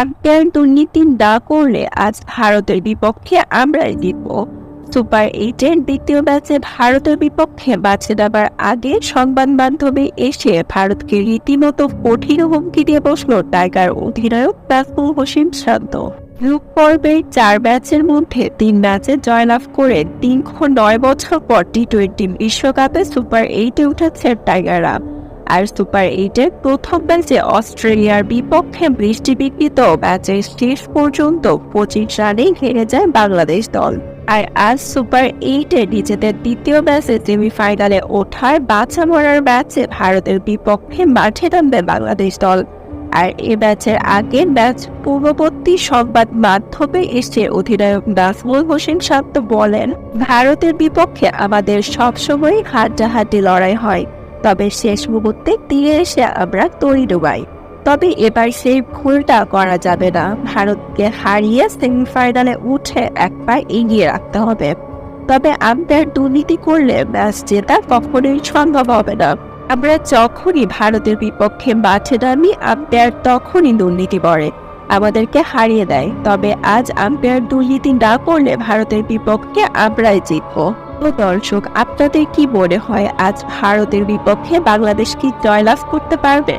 Umpire দুর্নীতি না করলে আজ ভারতের বিপক্ষে আমরাই জিতব। সুপার এইটের দ্বিতীয় ম্যাচে ভারতের বিপক্ষে বাঁচে যাবার আগে সংবাদ মাধ্যমে এসে ভারতকে রীতিমতো কঠিন হুমকি দিয়ে বসল টাইগার অধিনায়ক নাজমুল হোসেন শান্ত। গ্রুপ পর্বের 4 ম্যাচের মধ্যে 3 ম্যাচে জয়লাভ করে দীর্ঘ 9 বছর পর টি-20 বিশ্বকাপে সুপার এইটে উঠেছে টাইগাররা। আর সুপার এইটের প্রথম ম্যাচে অস্ট্রেলিয়ার বিপক্ষে বৃষ্টিবিঘ্নিত ম্যাচের শেষ পর্যন্ত 25 রানেই হেরে যায় বাংলাদেশ দল। আর আজ সুপার এইটে নিজেদের দ্বিতীয় ম্যাচে সেমিফাইনালে ওঠার বাঁচা মরার ম্যাচে ভারতের বিপক্ষে মাঠে নামবে বাংলাদেশ দল। আর এ ম্যাচের আগের ম্যাচ পূর্ববর্তী সংবাদ মাধ্যমে এসে অধিনায়ক নাজমুল হোসেন শান্ত বলেন, ভারতের বিপক্ষে আমাদের সবসময় হাড্ডাহাড্ডি লড়াই হয়, তবে শেষ মুহূর্তে তীরে এসে আমরা তরি ডুবাই। তবে এবার সেই ভুলটা করা যাবে না। ভারতকে হারিয়ে সেমিফাইনালে উঠে এক পা এগিয়ে রাখতে হবে। তবে আম্পায়ার দুর্নীতি করলে ম্যাচ জেতা কখনোই সম্ভব হবে না। আমরা যখনই ভারতের বিপক্ষে মাঠে নামি আম্পায়ার তখনই দুর্নীতি করে আমাদেরকে হারিয়ে দেয়। তবে আজ আম্পায়ার দুর্নীতি না করলে ভারতের বিপক্ষে আমরাই জিতবো। তো দর্শক, আপনাদের কি মনে হয় আজ ভারতের বিপক্ষে বাংলাদেশ কি জয়লাভ করতে পারবে?